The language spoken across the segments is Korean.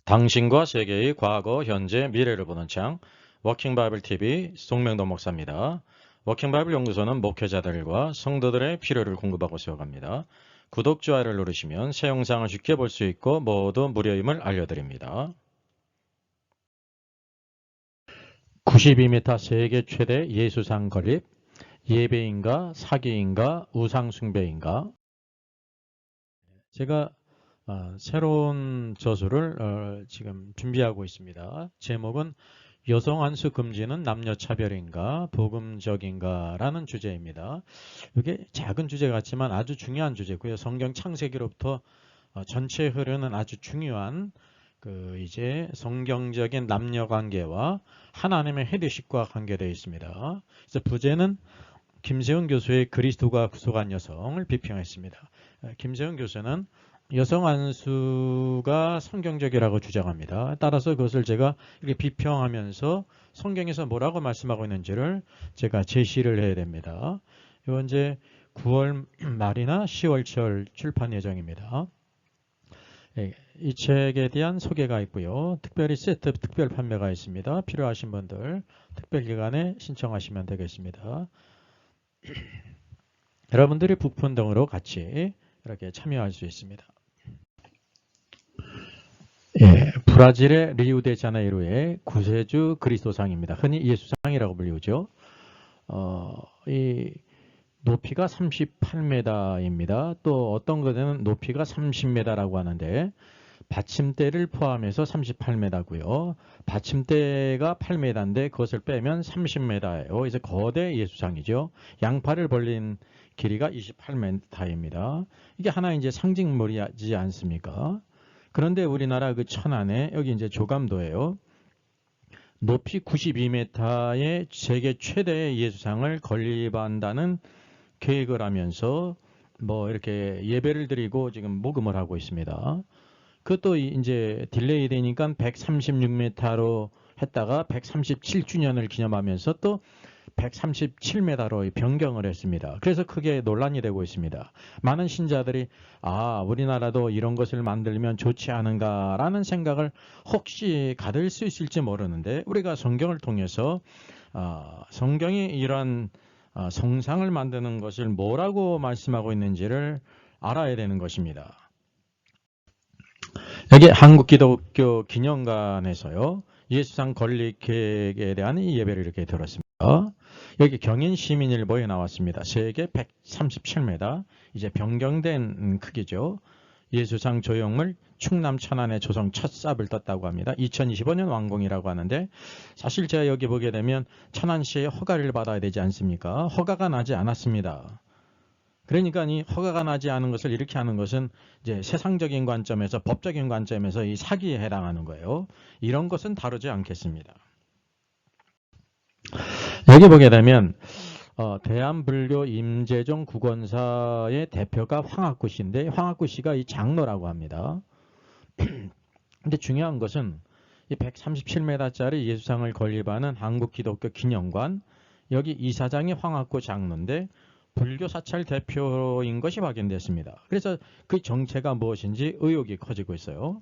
당신과 세계의 과거, 현재, 미래를 보는 창 워킹 바이블 TV 송명도 목사입니다. 워킹 바이블 연구소는 목회자들과 성도들의 필요를 공급하고 세워갑니다. 구독, 좋아요를 누르시면 새 영상을 쉽게 볼 수 있고 모두 무료임을 알려드립니다. 92m 세계 최대 예수상 건립, 예배인가, 사기인가, 우상숭배인가. 제가 새로운 저술을 지금 준비하고 있습니다. 제목은 여성 안수 금지는 남녀차별인가 복음적인가 라는 주제입니다. 이게 작은 주제 같지만 아주 중요한 주제고요. 성경 창세기로부터 전체 흐르는 아주 중요한 이제 성경적인 남녀관계와 하나님의 헤드십과 관계되어 있습니다. 그래서 부제는 김세훈 교수의 그리스도가 구속한 여성을 비평했습니다. 김세훈 교수는 여성 안수가 성경적이라고 주장합니다. 따라서 그것을 제가 이렇게 비평하면서 성경에서 뭐라고 말씀하고 있는지를 제가 제시를 해야 됩니다. 이건 이제 9월 말이나 10월 초 출판 예정입니다. 이 책에 대한 소개가 있고요. 특별히 세트 특별 판매가 있습니다. 필요하신 분들 특별기간에 신청하시면 되겠습니다. 여러분들이 부푼 등으로 같이 이렇게 참여할 수 있습니다. 브라질의 리우데자네이루의 구세주 그리스도상입니다. 흔히 예수상이라고 불리우죠. 이 높이가 38m입니다. 또 어떤 것에는 높이가 30m라고 하는데 받침대를 포함해서 38m고요. 받침대가 8m인데 그것을 빼면 30m예요. 그래서 거대 예수상이죠. 양팔을 벌린 길이가 28m입니다. 이게 하나 이제 상징물이지 않습니까? 그런데 우리나라 그 천안에 여기 이제 조감도예요. 높이 92m의 세계 최대의 예수상을 건립한다는 계획을 하면서 뭐 이렇게 예배를 드리고 지금 모금을 하고 있습니다. 그것도 이제 딜레이 되니까 136m로 했다가 137주년을 기념하면서 또 137m로 변경을 했습니다. 그래서 크게 논란이 되고 있습니다. 많은 신자들이 우리나라도 이런 것을 만들면 좋지 않은가라는 생각을 혹시 가질 수 있을지 모르는데 우리가 성경을 통해서 성경이 이런 성상을 만드는 것을 뭐라고 말씀하고 있는지를 알아야 되는 것입니다. 여기 한국기독교 기념관에서요. 예수상 건립 계획에 대한 예배를 이렇게 들었습니다. 여기 경인시민일보에 나왔습니다. 세계 137m, 이제 변경된 크기죠. 예수상 조형물 충남 천안의 조성 첫 삽을 떴다고 합니다. 2025년 완공이라고 하는데 사실 제가 여기 보게 되면 천안시의 허가를 받아야 되지 않습니까? 허가가 나지 않았습니다. 그러니까 이 허가가 나지 않은 것을 이렇게 하는 것은 이제 세상적인 관점에서 법적인 관점에서 이 사기에 해당하는 거예요. 이런 것은 다루지 않겠습니다. 여기 보게 되면 대한불교 임재종 국원사의 대표가 황학구 씨인데 황학구 씨가 이 장로라고 합니다. 근데 중요한 것은 이 137m짜리 예수상을 건립하는 한국기독교 기념관 여기 이사장이 황학구 장로인데 불교 사찰 대표인 것이 확인됐습니다. 그래서 그 정체가 무엇인지 의혹이 커지고 있어요.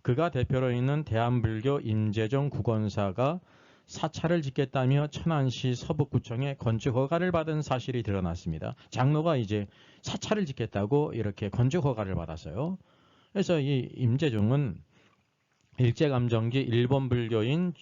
그가 대표로 있는 대한불교 임재종 국원사가 사찰을 짓겠다며 천안시 서북구청에 건축 허가를 받은 사실이 드러났습니다. 장로가 이제 사찰을 짓겠다고 이렇게 건축 허가를 받았어요. 그래서 이 임재종은 일제감정기 일본 불교인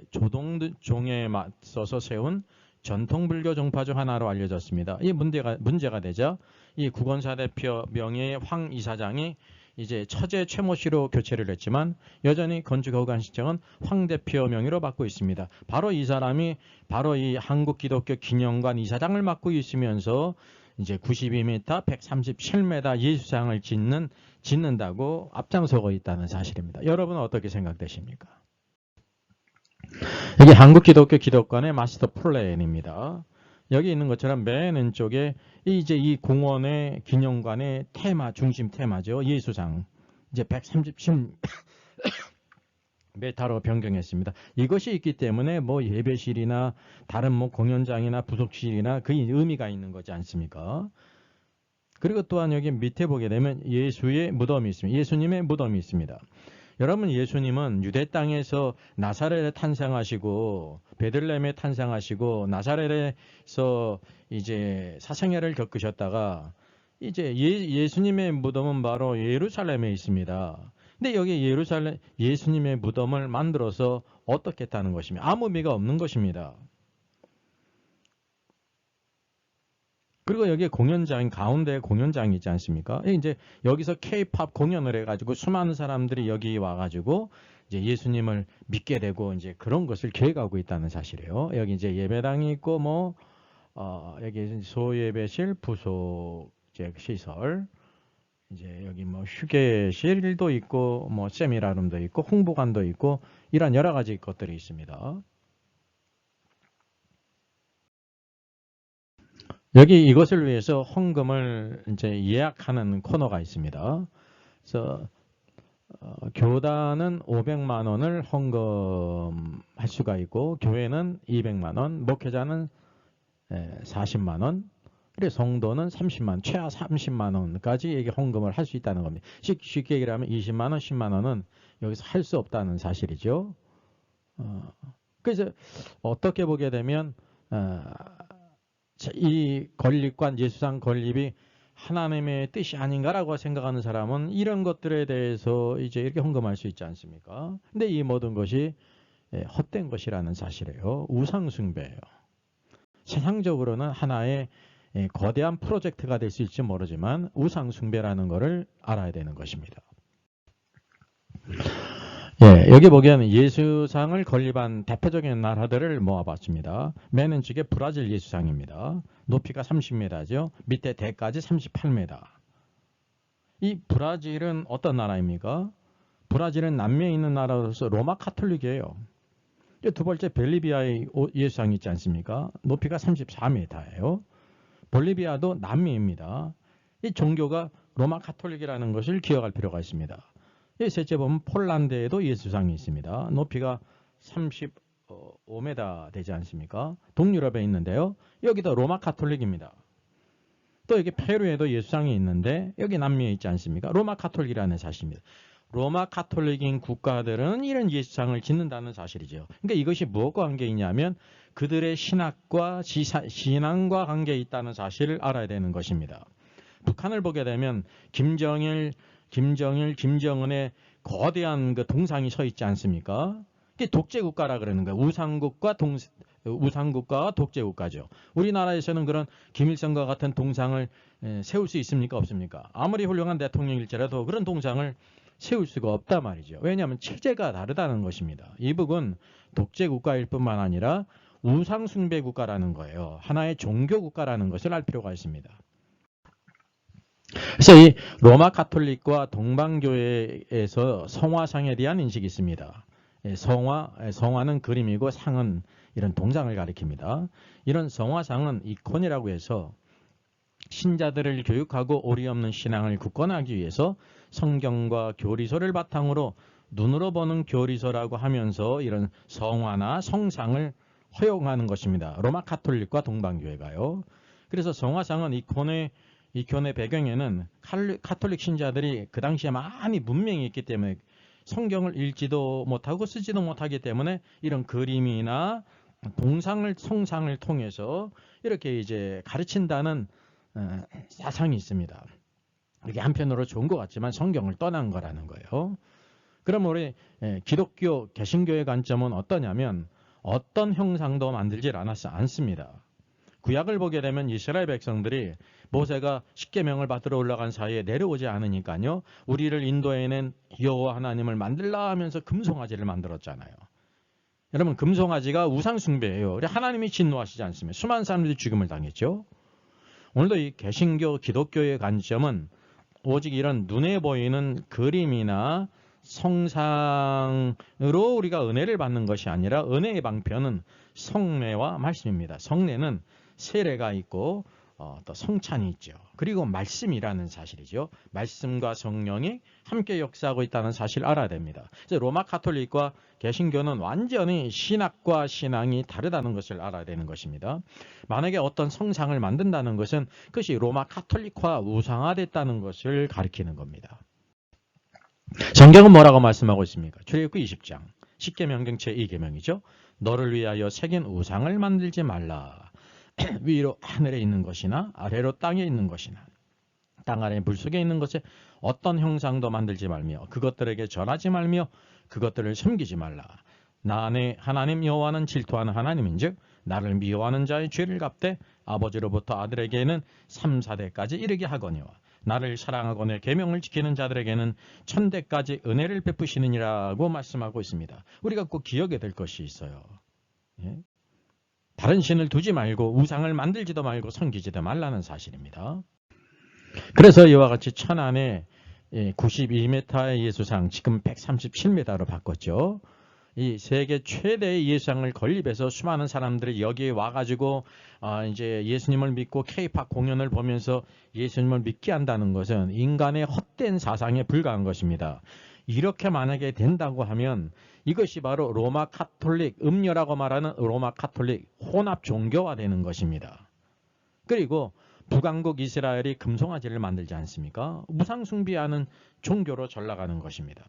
조동종에 맞서서 세운 전통불교 종파 중 하나로 알려졌습니다. 이 문제가 되자 이 국원사 대표 명예의 황 이사장이 이제 처제 최모 씨로 교체를 했지만 여전히 건축 허가 신청은 황 대표 명의로 받고 있습니다. 바로 이 사람이 바로 이 한국기독교 기념관 이사장을 맡고 있으면서 이제 92m, 137m 예수상을 짓는다고 앞장서고 있다는 사실입니다. 여러분은 어떻게 생각되십니까? 여기 한국기독교 기독관의 마스터 플랜입니다. 여기 있는 것처럼 맨 왼쪽에 이제 이 공원의 기념관의 테마, 중심 테마죠. 예수상. 이제 137m로 변경했습니다. 이것이 있기 때문에 뭐 예배실이나 다른 뭐 공연장이나 부속실이나 그 의미가 있는 거지 않습니까? 그리고 또한 여기 밑에 보게 되면 예수의 무덤이 있습니다. 예수님의 무덤이 있습니다. 여러분, 예수님은 유대 땅에서 나사렛에 탄생하시고 베들레헴에 탄생하시고 나사렛에서 이제 사생애를 겪으셨다가 이제 예수님의 무덤은 바로 예루살렘에 있습니다. 근데 여기 예수님의 무덤을 만들어서 어떻게 했다는 것입니다. 아무 의미가 없는 것입니다. 그리고 여기에 가운데 공연장이 있지 않습니까? 이제 여기서 K-팝 공연을 해가지고 수많은 사람들이 여기 와가지고 이제 예수님을 믿게 되고 이제 그런 것을 계획하고 있다는 사실이에요. 여기 이제 예배당이 있고 여기 소예배실, 부속 시설, 이제 여기 휴게실도 있고 세미나룸도 있고 홍보관도 있고 이런 여러 가지 것들이 있습니다. 여기 이것을 위해서 헌금을 이제 예약하는 코너가 있습니다. 그래서 교단은 500만 원을 헌금할 수가 있고 교회는 200만 원, 목회자는 40만 원, 그리고 성도는 30만 원, 최하 30만 원까지 이게 헌금을 할 수 있다는 겁니다. 쉽게 얘기를 하면 20만 원, 10만 원은 여기서 할 수 없다는 사실이죠. 그래서 어떻게 보게 되면 이 건립관, 예수상 건립이 하나님의 뜻이 아닌가라고 생각하는 사람은 이런 것들에 대해서 이제 이렇게 헌금할 수 있지 않습니까? 근데 이 모든 것이 헛된 것이라는 사실이에요. 우상숭배예요. 세상적으로는 하나의 거대한 프로젝트가 될 수 있을지 모르지만 우상숭배라는 것을 알아야 되는 것입니다. 여기 보기에는 예수상을 건립한 대표적인 나라들을 모아봤습니다. 맨 왼쪽에 브라질 예수상입니다. 높이가 30m죠. 밑에 대까지 38m. 이 브라질은 어떤 나라입니까? 브라질은 남미에 있는 나라로서 로마 카톨릭이에요. 두 번째 볼리비아의 예수상이 있지 않습니까? 높이가 34m예요. 볼리비아도 남미입니다. 이 종교가 로마 카톨릭이라는 것을 기억할 필요가 있습니다. 셋째 보면 폴란드에도 예수상이 있습니다. 높이가 35m 되지 않습니까? 동유럽에 있는데요. 여기도 로마 카톨릭입니다. 또 여기 페루에도 예수상이 있는데 여기 남미에 있지 않습니까? 로마 카톨릭이라는 사실입니다. 로마 카톨릭인 국가들은 이런 예수상을 짓는다는 사실이죠. 그러니까 이것이 무엇과 관계 있냐면 그들의 신앙과 관계 있다는 사실을 알아야 되는 것입니다. 북한을 보게 되면 김정은의 거대한 그 동상이 서 있지 않습니까? 이게 독재국가라 그러는 거예요. 우상국가와 독재국가죠. 우리나라에서는 그런 김일성과 같은 동상을 세울 수 있습니까? 없습니까? 아무리 훌륭한 대통령일지라도 그런 동상을 세울 수가 없단 말이죠. 왜냐하면 체제가 다르다는 것입니다. 이북은 독재국가일 뿐만 아니라 우상숭배국가라는 거예요. 하나의 종교국가라는 것을 알 필요가 있습니다. 그래서 이 로마 카톨릭과 동방교회에서 성화상에 대한 인식이 있습니다. 성화는 그림이고 상은 이런 동상을 가리킵니다. 이런 성화상은 이콘이라고 해서 신자들을 교육하고 오리 없는 신앙을 굳건하기 위해서 성경과 교리서를 바탕으로 눈으로 보는 교리서라고 하면서 이런 성화나 성상을 허용하는 것입니다. 로마 카톨릭과 동방교회가요. 그래서 성화상은 이콘의 배경에는 카톨릭 신자들이 그 당시에 많이 문명이 있기 때문에 성경을 읽지도 못하고 쓰지도 못하기 때문에 이런 그림이나 성상을 통해서 이렇게 이제 가르친다는 사상이 있습니다. 이게 한편으로 좋은 것 같지만 성경을 떠난 거라는 거예요. 그럼 우리 기독교 개신교의 관점은 어떠냐면 어떤 형상도 만들질 않습니다. 구약을 보게 되면 이스라엘 백성들이 모세가 십계명을 받으러 올라간 사이에 내려오지 않으니까요. 우리를 인도해낸 여호와 하나님을 만들라 하면서 금송아지를 만들었잖아요. 여러분, 금송아지가 우상숭배예요. 하나님이 진노하시지 않습니다. 수많은 사람들이 죽음을 당했죠. 오늘도 이 개신교 기독교의 관점은 오직 이런 눈에 보이는 그림이나 성상으로 우리가 은혜를 받는 것이 아니라 은혜의 방편은 성례와 말씀입니다. 성례는 세례가 있고 또 성찬이 있죠. 그리고 말씀이라는 사실이죠. 말씀과 성령이 함께 역사하고 있다는 사실을 알아야 됩니다. 그래서 로마 카톨릭과 개신교는 완전히 신학과 신앙이 다르다는 것을 알아야 되는 것입니다. 만약에 어떤 성상을 만든다는 것은 그것이 로마 카톨릭화 우상화됐다는 것을 가리키는 겁니다. 성경은 뭐라고 말씀하고 있습니까? 출애굽기 20장 10계명 제 2계명이죠. 너를 위하여 새긴 우상을 만들지 말라. 위로 하늘에 있는 것이나 아래로 땅에 있는 것이나 땅 아래 물속에 있는 것에 어떤 형상도 만들지 말며 그것들에게 절하지 말며 그것들을 섬기지 말라. 나네 하나님 여호와는 질투하는 하나님인즉 나를 미워하는 자의 죄를 갚되 아버지로부터 아들에게는 3, 4대까지 이르게 하거니와 나를 사랑하고 내 계명을 지키는 자들에게는 1000대까지 은혜를 베푸시느니라고 말씀하고 있습니다. 우리가 꼭 기억해야 될 것이 있어요. 예? 다른 신을 두지 말고 우상을 만들지도 말고 섬기지도 말라는 사실입니다. 그래서 이와 같이 천안에 92m의 예수상 지금 137m로 바꿨죠. 이 세계 최대의 예수상을 건립해서 수많은 사람들이 여기에 와가지고 이제 예수님을 믿고 K-팝 공연을 보면서 예수님을 믿게 한다는 것은 인간의 헛된 사상에 불과한 것입니다. 이렇게 만약에 된다고 하면 이것이 바로 로마 카톨릭, 음녀라고 말하는 로마 카톨릭 혼합 종교화 되는 것입니다. 그리고 북왕국 이스라엘이 금송아지를 만들지 않습니까? 우상 숭배하는 종교로 전락하는 것입니다.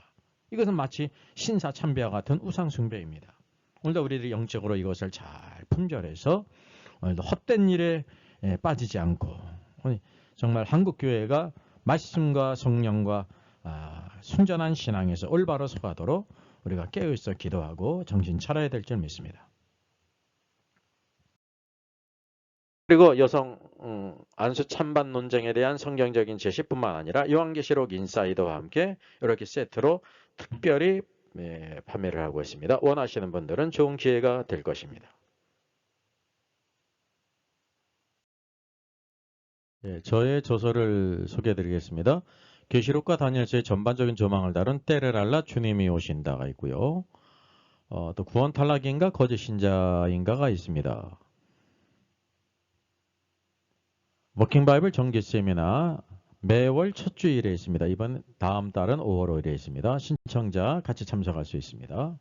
이것은 마치 신사참배와 같은 우상 숭배입니다. 오늘도 우리들이 영적으로 이것을 잘 품절해서 오늘도 헛된 일에 빠지지 않고 정말 한국교회가 말씀과 성령과 순전한 신앙에서 올바로 서가도록 우리가 깨어있어 기도하고 정신 차려야 될 줄 믿습니다. 그리고 여성 안수 찬반 논쟁에 대한 성경적인 제시뿐만 아니라 요한계시록 인사이드와 함께 이렇게 세트로 특별히 판매를 하고 있습니다. 원하시는 분들은 좋은 기회가 될 것입니다. 저의 저서를 소개해드리겠습니다. 계시록과 다니엘서의 전반적인 조망을 다룬 때를 알라 주님이 오신다가 있고요. 또 구원 탈락인가 거짓 신자인가가 있습니다. 워킹 바이블 정기 세미나 매월 첫 주일에 있습니다. 다음 달은 5월 5일에 있습니다. 신청자 같이 참석할 수 있습니다.